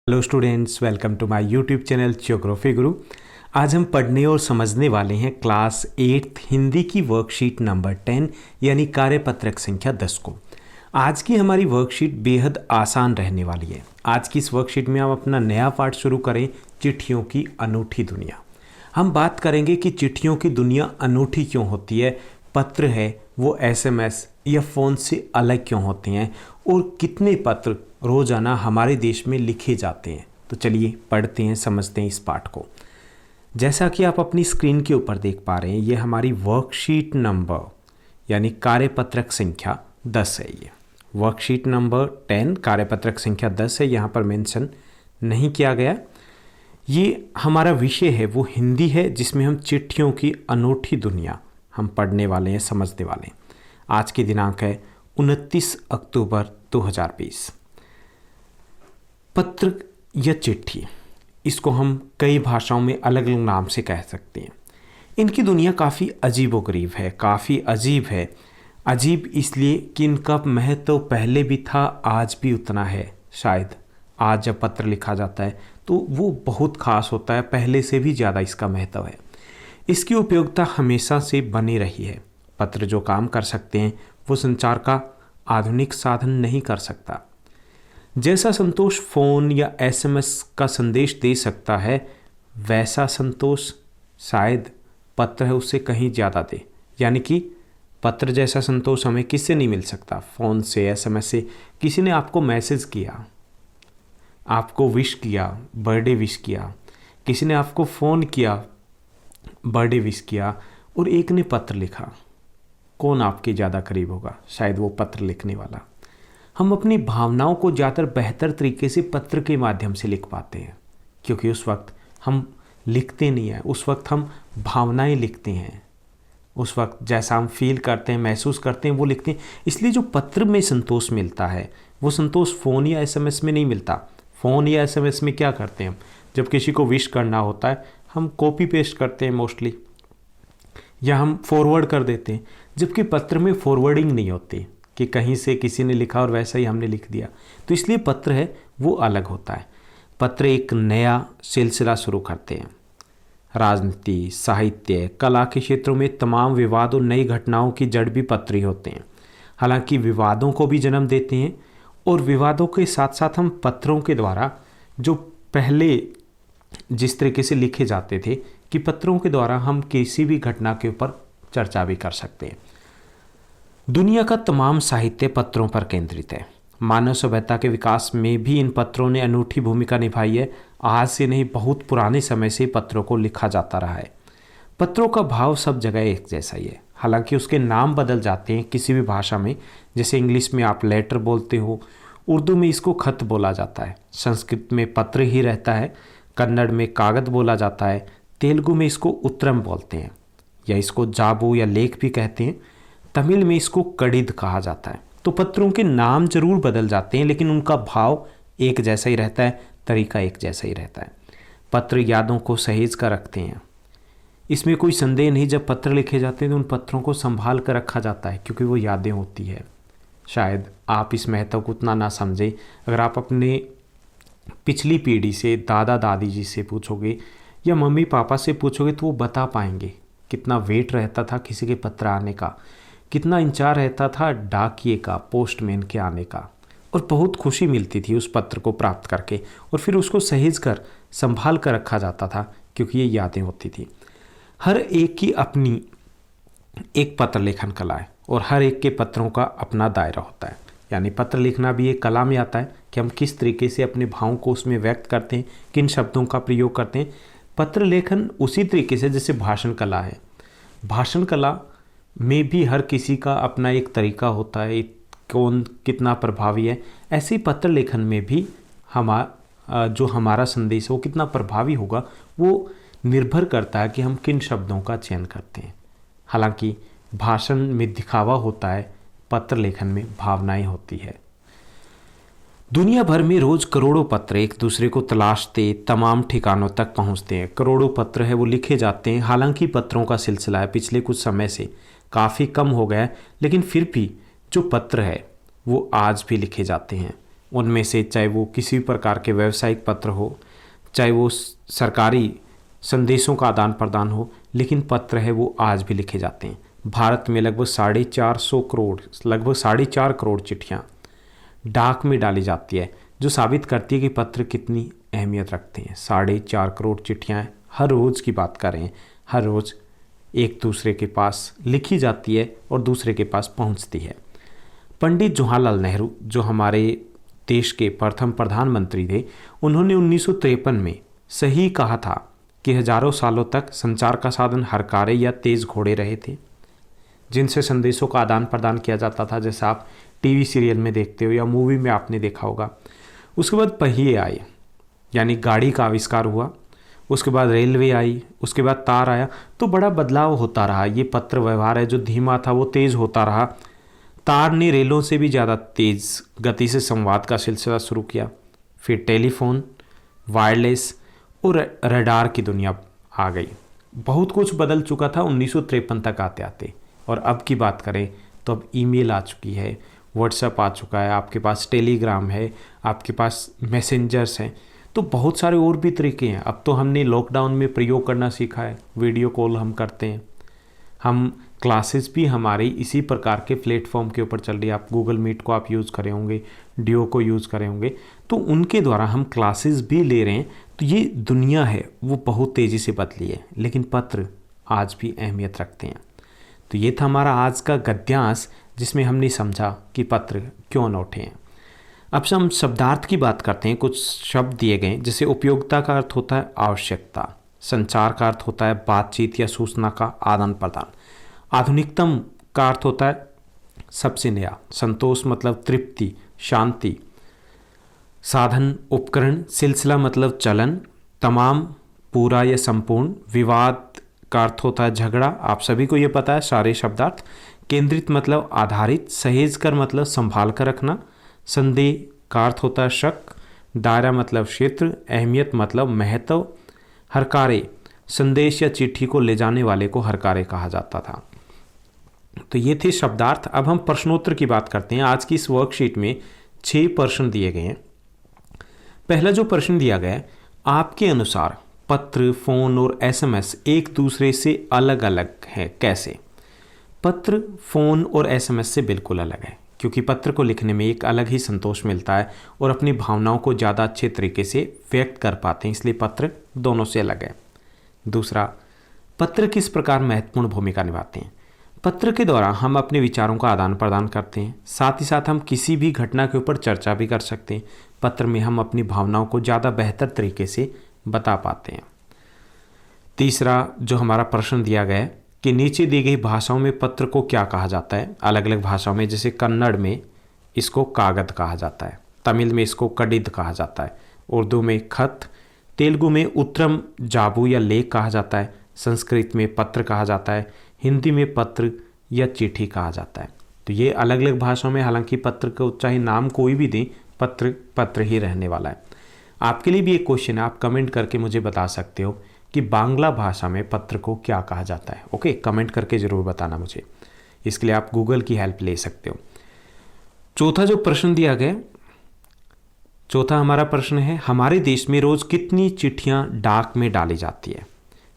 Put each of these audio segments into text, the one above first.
Hello students, welcome to my YouTube channel geography guru. आज हम पढ़ने और समझने वाले हैं क्लास 8 हिंदी की वर्कशीट नंबर 10 यानी कार्यपत्रक संख्या 10 को। आज की हमारी वर्कशीट बेहद आसान रहने वाली है। आज की इस वर्कशीट में हम अपना नया पार्ट शुरू करें, चिट्ठियों की अनूठी दुनिया। हम बात करेंगे कि चिट्ठियों की दुनिया अनूठी क्यों होती है, पत्र है वो एसएमएस या फ़ोन से अलग क्यों होते हैं और कितने पत्र रोज़ाना हमारे देश में लिखे जाते हैं। तो चलिए पढ़ते हैं, समझते हैं इस पाठ को। जैसा कि आप अपनी स्क्रीन के ऊपर देख पा रहे हैं, ये हमारी वर्कशीट नंबर यानी कार्यपत्रक संख्या 10 है। ये वर्कशीट नंबर 10 कार्यपत्रक संख्या 10 है, यहाँ पर मेंशन नहीं किया गया। ये हमारा विषय है वो हिंदी है, जिसमें हम चिट्ठियों की अनूठी दुनिया हम पढ़ने वाले हैं, समझने वाले हैं। आज की दिनांक है 29 अक्टूबर 2020। पत्र या चिट्ठी, इसको हम कई भाषाओं में अलग अलग नाम से कह सकते हैं। इनकी दुनिया काफ़ी अजीबोगरीब है, काफ़ी अजीब है। अजीब इसलिए कि इनका महत्व पहले भी था, आज भी उतना है। शायद आज जब पत्र लिखा जाता है तो वो बहुत ख़ास होता है, पहले से भी ज़्यादा इसका महत्व है। इसकी उपयोगिता हमेशा से बनी रही है। पत्र जो काम कर सकते हैं वो संचार का आधुनिक साधन नहीं कर सकता। जैसा संतोष फ़ोन या एसएमएस का संदेश दे सकता है, वैसा संतोष शायद पत्र है उससे कहीं ज़्यादा दे। यानी कि पत्र जैसा संतोष हमें किससे नहीं मिल सकता, फ़ोन से, एसएमएस से। किसी ने आपको मैसेज किया, आपको विश किया, बर्थडे विश किया, किसी ने आपको फ़ोन किया, बर्थडे विश किया, और एक ने पत्र लिखा। कौन आपके ज़्यादा करीब होगा? शायद वो पत्र लिखने वाला। हम अपनी भावनाओं को ज़्यादातर बेहतर तरीके से पत्र के माध्यम से लिख पाते हैं, क्योंकि उस वक्त हम लिखते नहीं हैं, उस वक्त हम भावनाएं लिखते हैं। उस वक्त जैसा हम फील करते हैं, महसूस करते हैं, वो लिखते हैं। इसलिए जो पत्र में संतोष मिलता है वो संतोष फ़ोन या एसएमएस में नहीं मिलता। फ़ोन या एसएमएस में क्या करते हैं हम, जब किसी को विश करना होता है हम कॉपी पेस्ट करते हैं मोस्टली, या हम फॉरवर्ड कर देते हैं। जबकि पत्र में फॉरवर्डिंग नहीं होती कि कहीं से किसी ने लिखा और वैसा ही हमने लिख दिया। तो इसलिए पत्र है वो अलग होता है। पत्र एक नया सिलसिला शुरू करते हैं। राजनीति, साहित्य, कला के क्षेत्रों में तमाम विवाद और नई घटनाओं की जड़ भी पत्र ही होते हैं। हालांकि विवादों को भी जन्म देते हैं, और विवादों के साथ साथ हम पत्रों के द्वारा, जो पहले जिस तरीके से लिखे जाते थे कि पत्रों के द्वारा हम किसी भी घटना के ऊपर चर्चा भी कर सकते हैं। दुनिया का तमाम साहित्य पत्रों पर केंद्रित है। मानव सभ्यता के विकास में भी इन पत्रों ने अनूठी भूमिका निभाई है। आज से नहीं, बहुत पुराने समय से पत्रों को लिखा जाता रहा है। पत्रों का भाव सब जगह एक जैसा ही है। हालांकि उसके नाम बदल जाते हैं किसी भी भाषा में। जैसे इंग्लिश में आप लेटर बोलते हो, उर्दू में इसको खत बोला जाता है, संस्कृत में पत्र ही रहता है, कन्नड़ में कागज बोला जाता है, तेलुगु में इसको उत्तरम बोलते हैं, या इसको जाबू या लेख भी कहते हैं। तमिल में इसको कड़िद कहा जाता है। तो पत्रों के नाम जरूर बदल जाते हैं, लेकिन उनका भाव एक जैसा ही रहता है, तरीका एक जैसा ही रहता है। पत्र यादों को सहेज कर रखते हैं, इसमें कोई संदेह नहीं। जब पत्र लिखे जाते हैं तो उन पत्रों को संभाल कर रखा जाता है, क्योंकि वो यादें होती है। शायद आप इस महत्व को उतना ना समझें। अगर आप अपने पिछली पीढ़ी से, दादा दादी जी से पूछोगे या मम्मी पापा से पूछोगे, तो वो बता पाएंगे कितना वेट रहता था किसी के पत्र आने का, कितना इंतजार रहता था डाकिए का, पोस्टमैन के आने का, और बहुत खुशी मिलती थी उस पत्र को प्राप्त करके, और फिर उसको सहेज कर संभाल कर रखा जाता था, क्योंकि ये यादें होती थी। हर एक की अपनी एक पत्र लेखन कला है, और हर एक के पत्रों का अपना दायरा होता है। यानी पत्र लिखना भी एक कला में आता है कि हम किस तरीके से अपने भावों को उसमें व्यक्त करते हैं, किन शब्दों का प्रयोग करते हैं। पत्र लेखन उसी तरीके से जैसे भाषण कला है, भाषण कला में भी हर किसी का अपना एक तरीका होता है, कौन कितना प्रभावी है। ऐसे ही पत्र लेखन में भी जो हमारा संदेश है वो कितना प्रभावी होगा, वो निर्भर करता है कि हम किन शब्दों का चयन करते हैं। हालांकि भाषण में दिखावा होता है, पत्र लेखन में भावनाएं होती है। दुनिया भर में रोज करोड़ों पत्र एक दूसरे को तलाशते तमाम ठिकानों तक पहुंचते हैं। करोड़ों पत्र है वो लिखे जाते हैं। हालांकि पत्रों का सिलसिला है पिछले कुछ समय से काफ़ी कम हो गया है, लेकिन फिर भी जो पत्र है वो आज भी लिखे जाते हैं। उनमें से चाहे वो किसी प्रकार के व्यावसायिक पत्र हो, चाहे वो सरकारी संदेशों का आदान प्रदान हो, लेकिन पत्र है वो आज भी लिखे जाते हैं। भारत में लगभग 4.5 करोड़ चिट्ठियाँ डाक में डाली जाती है, जो साबित करती है कि पत्र कितनी अहमियत रखते हैं। 4.5 करोड़ चिट्ठियाँ हर रोज़ की बात करें, हर रोज़ एक दूसरे के पास लिखी जाती है और दूसरे के पास पहुंचती है। पंडित जवाहरलाल नेहरू जो हमारे देश के प्रथम प्रधानमंत्री थे, उन्होंने 1953 में सही कहा था कि हजारों सालों तक संचार का साधन हरकारे या तेज घोड़े रहे थे, जिनसे संदेशों का आदान प्रदान किया जाता था, जैसे आप टीवी सीरियल में देखते हो या मूवी में आपने देखा होगा। उसके बाद पहिए आए, यानी गाड़ी का आविष्कार हुआ। उसके बाद रेलवे आई, उसके बाद तार आया, तो बड़ा बदलाव होता रहा। ये पत्र व्यवहार है जो धीमा था वो तेज़ होता रहा। तार ने रेलों से भी ज़्यादा तेज़ गति से संवाद का सिलसिला शुरू किया। फिर टेलीफोन, वायरलेस और रडार की दुनिया आ गई। बहुत कुछ बदल चुका था 1953 तक आते आते। और अब की बात करें तो अब ईमेल आ चुकी है, व्हाट्सएप आ चुका है, आपके पास टेलीग्राम है, आपके पास मैसेंजर्स हैं, तो बहुत सारे और भी तरीके हैं। अब तो हमने लॉकडाउन में प्रयोग करना सीखा है, वीडियो कॉल हम करते हैं। हम क्लासेस भी हमारी इसी प्रकार के प्लेटफॉर्म के ऊपर चल रही है। आप गूगल मीट को आप यूज़ करे होंगे, डियो को यूज़ करे होंगे, तो उनके द्वारा हम क्लासेस भी ले रहे हैं। तो ये दुनिया है वो बहुत तेज़ी से बदली है, लेकिन पत्र आज भी अहमियत रखते हैं। तो ये था हमारा आज का गद्यांश, जिसमें हमने समझा कि पत्र क्यों अनोखे हैं। अब से हम शब्दार्थ की बात करते हैं। कुछ शब्द दिए गए, जैसे उपयोगिता का अर्थ होता है आवश्यकता, संचार का अर्थ होता है बातचीत या सूचना का आदान प्रदान, आधुनिकतम का अर्थ होता है सबसे नया, संतोष मतलब तृप्ति, शांति, साधन उपकरण, सिलसिला मतलब चलन, तमाम पूरा या संपूर्ण, विवाद का अर्थ होता है झगड़ा, आप सभी को ये पता है सारे शब्दार्थ। केंद्रित मतलब आधारित, सहेज कर मतलब संभाल कर रखना, संदेह का अर्थ होता है शक, दायरा मतलब क्षेत्र, अहमियत मतलब महत्व, हरकारे संदेश या चिट्ठी को ले जाने वाले को हरकारे कहा जाता था। तो ये थे शब्दार्थ। अब हम प्रश्नोत्तर की बात करते हैं। आज की इस वर्कशीट में 6 प्रश्न दिए गए हैं। पहला जो प्रश्न दिया गया है, आपके अनुसार पत्र, फोन और एसएमएस एक दूसरे से अलग अलग है, कैसे? पत्र फोन और एसएमएस से बिल्कुल अलग है, क्योंकि पत्र को लिखने में एक अलग ही संतोष मिलता है और अपनी भावनाओं को ज़्यादा अच्छे तरीके से व्यक्त कर पाते हैं, इसलिए पत्र दोनों से अलग है। दूसरा, पत्र किस प्रकार महत्वपूर्ण भूमिका निभाते हैं? पत्र के द्वारा हम अपने विचारों का आदान प्रदान करते हैं, साथ ही साथ हम किसी भी घटना के ऊपर चर्चा भी कर सकते हैं। पत्र में हम अपनी भावनाओं को ज़्यादा बेहतर तरीके से बता पाते हैं। तीसरा जो हमारा प्रश्न दिया गया है कि नीचे दी गई भाषाओं में पत्र को क्या कहा जाता है? अलग अलग भाषाओं में, जैसे कन्नड़ में इसको कागद कहा जाता है, तमिल में इसको कडिद कहा जाता है, उर्दू में खत, तेलुगु में उत्तरम जाबू या लेख कहा जाता है, संस्कृत में पत्र कहा जाता है, हिंदी में पत्र या चिट्ठी कहा जाता है। तो ये अलग अलग भाषाओं में, हालांकि पत्र को चाहे नाम कोई भी दें, पत्र पत्र ही रहने वाला है। आपके लिए भी एक क्वेश्चन है, आप कमेंट करके मुझे बता सकते हो कि बांग्ला भाषा में पत्र को क्या कहा जाता है। ओके, कमेंट करके ज़रूर बताना मुझे। इसके लिए आप गूगल की हेल्प ले सकते हो। चौथा जो प्रश्न दिया गया, चौथा हमारा प्रश्न है, हमारे देश में रोज़ कितनी चिट्ठियाँ डाक में डाली जाती है?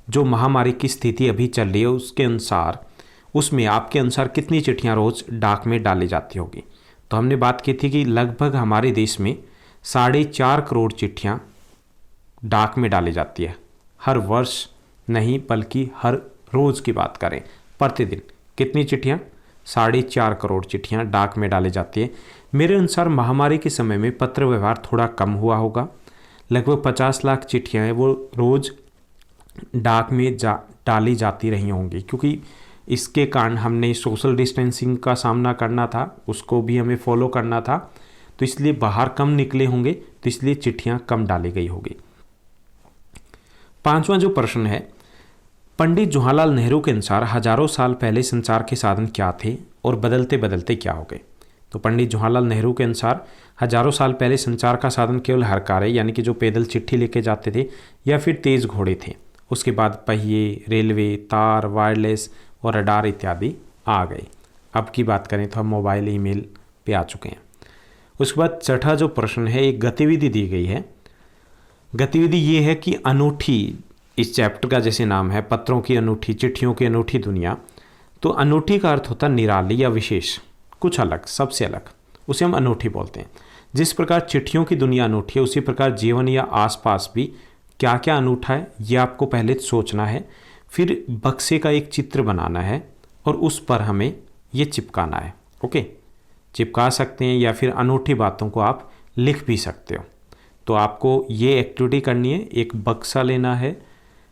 जो महामारी की स्थिति अभी चल रही है उसके अनुसार, उसमें आपके अनुसार कितनी चिट्ठियाँ रोज़ डाक में डाली जाती होगी? तो हमने बात की थी कि लगभग हमारे देश में 4.5 करोड़ चिट्ठियाँ डाक में डाली जाती है। हर वर्ष नहीं बल्कि हर रोज़ की बात करें, प्रतिदिन कितनी चिट्ठियाँ? 4.5 करोड़ चिट्ठियाँ डाक में डाली जाती है। मेरे अनुसार महामारी के समय में पत्र व्यवहार थोड़ा कम हुआ होगा। लगभग 50 लाख चिट्ठियाँ हैं वो रोज़ डाक में डाली जाती रही होंगी, क्योंकि इसके कारण हमने सोशल डिस्टेंसिंग का सामना करना था, उसको भी हमें फॉलो करना था, तो इसलिए बाहर कम निकले होंगे, तो इसलिए चिट्ठियाँ कम डाली गई होगी। पांचवा जो प्रश्न है, पंडित जवाहरलाल नेहरू के अनुसार हजारों साल पहले संचार के साधन क्या थे और बदलते बदलते क्या हो गए? तो पंडित जवाहरलाल नेहरू के अनुसार हजारों साल पहले संचार का साधन केवल हरकारे, यानी कि जो पैदल चिट्ठी लेके जाते थे, या फिर तेज घोड़े थे। उसके बाद पहिए, रेलवे, तार, वायरलेस और रडार इत्यादि आ गए। अब की बात करें तो हम मोबाइल, ईमेल पे आ चुके हैं। उसके बाद छठा जो प्रश्न है, एक गतिविधि दी गई है। गतिविधि ये है कि अनूठी, इस चैप्टर का जैसे नाम है पत्रों की अनूठी, चिट्ठियों की अनूठी दुनिया, तो अनूठी का अर्थ होता है निराली या विशेष, कुछ अलग, सबसे अलग, उसे हम अनूठी बोलते हैं। जिस प्रकार चिट्ठियों की दुनिया अनूठी है, उसी प्रकार जीवन या आसपास भी क्या क्या अनूठा है ये आपको पहले सोचना है, फिर बक्से का एक चित्र बनाना है और उस पर हमें ये चिपकाना है। ओके, चिपका सकते हैं या फिर अनूठी बातों को आप लिख भी सकते हो। तो आपको ये एक्टिविटी करनी है, एक बक्सा लेना है,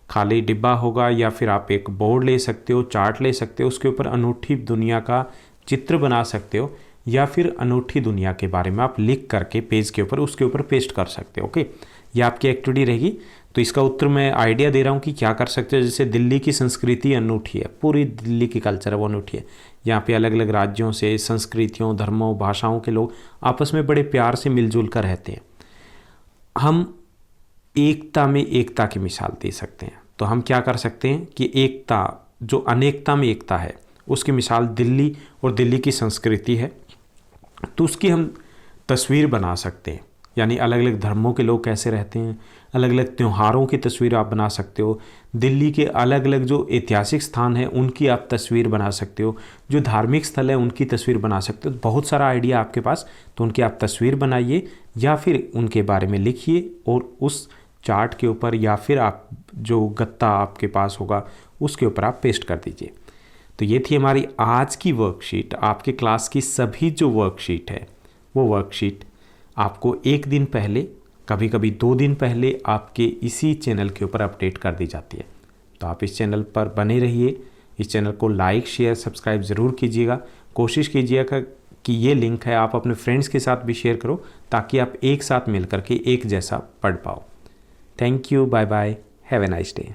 खाली डिब्बा होगा या फिर आप एक बोर्ड ले सकते हो, चार्ट ले सकते हो, उसके ऊपर अनूठी दुनिया का चित्र बना सकते हो या फिर अनूठी दुनिया के बारे में आप लिख करके पेज के ऊपर, उसके ऊपर पेस्ट कर सकते हो। ओके, ये आपकी एक्टिविटी रहेगी। तो इसका उत्तर मैं आइडिया दे रहा हूँ कि क्या कर सकते हो। जैसे दिल्ली की संस्कृति अनूठी है, पूरी दिल्ली की कल्चर है वो अनूठी है। यहाँ पे अलग अलग राज्यों से, संस्कृतियों, धर्मों, भाषाओं के लोग आपस में बड़े प्यार से मिलजुल कर रहते हैं। हम एकता में एकता की मिसाल दे सकते हैं। तो हम क्या कर सकते हैं कि एकता, जो अनेकता में एकता है, उसकी मिसाल दिल्ली और दिल्ली की संस्कृति है, तो उसकी हम तस्वीर बना सकते हैं। यानी अलग अलग धर्मों के लोग कैसे रहते हैं, अलग अलग त्योहारों की तस्वीर आप बना सकते हो, दिल्ली के अलग अलग जो ऐतिहासिक स्थान हैं उनकी आप तस्वीर बना सकते हो, जो धार्मिक स्थल है उनकी तस्वीर बना सकते हो। बहुत सारा आइडिया आपके पास, तो उनकी आप तस्वीर बनाइए या फिर उनके बारे में लिखिए और उस चार्ट के ऊपर या फिर आप जो गत्ता आपके पास होगा उसके ऊपर आप पेस्ट कर दीजिए। तो ये थी हमारी आज की वर्कशीट। आपके क्लास की सभी जो वर्कशीट है वो वर्कशीट आपको एक दिन पहले, कभी कभी 2 दिन पहले आपके इसी चैनल के ऊपर अपडेट कर दी जाती है। तो आप इस चैनल पर बने रहिए, इस चैनल को लाइक, शेयर, सब्सक्राइब ज़रूर कीजिएगा। कोशिश कीजिएगा कि ये लिंक है आप अपने फ्रेंड्स के साथ भी शेयर करो, ताकि आप एक साथ मिल करके एक जैसा पढ़ पाओ। Thank you, bye bye, have a nice day.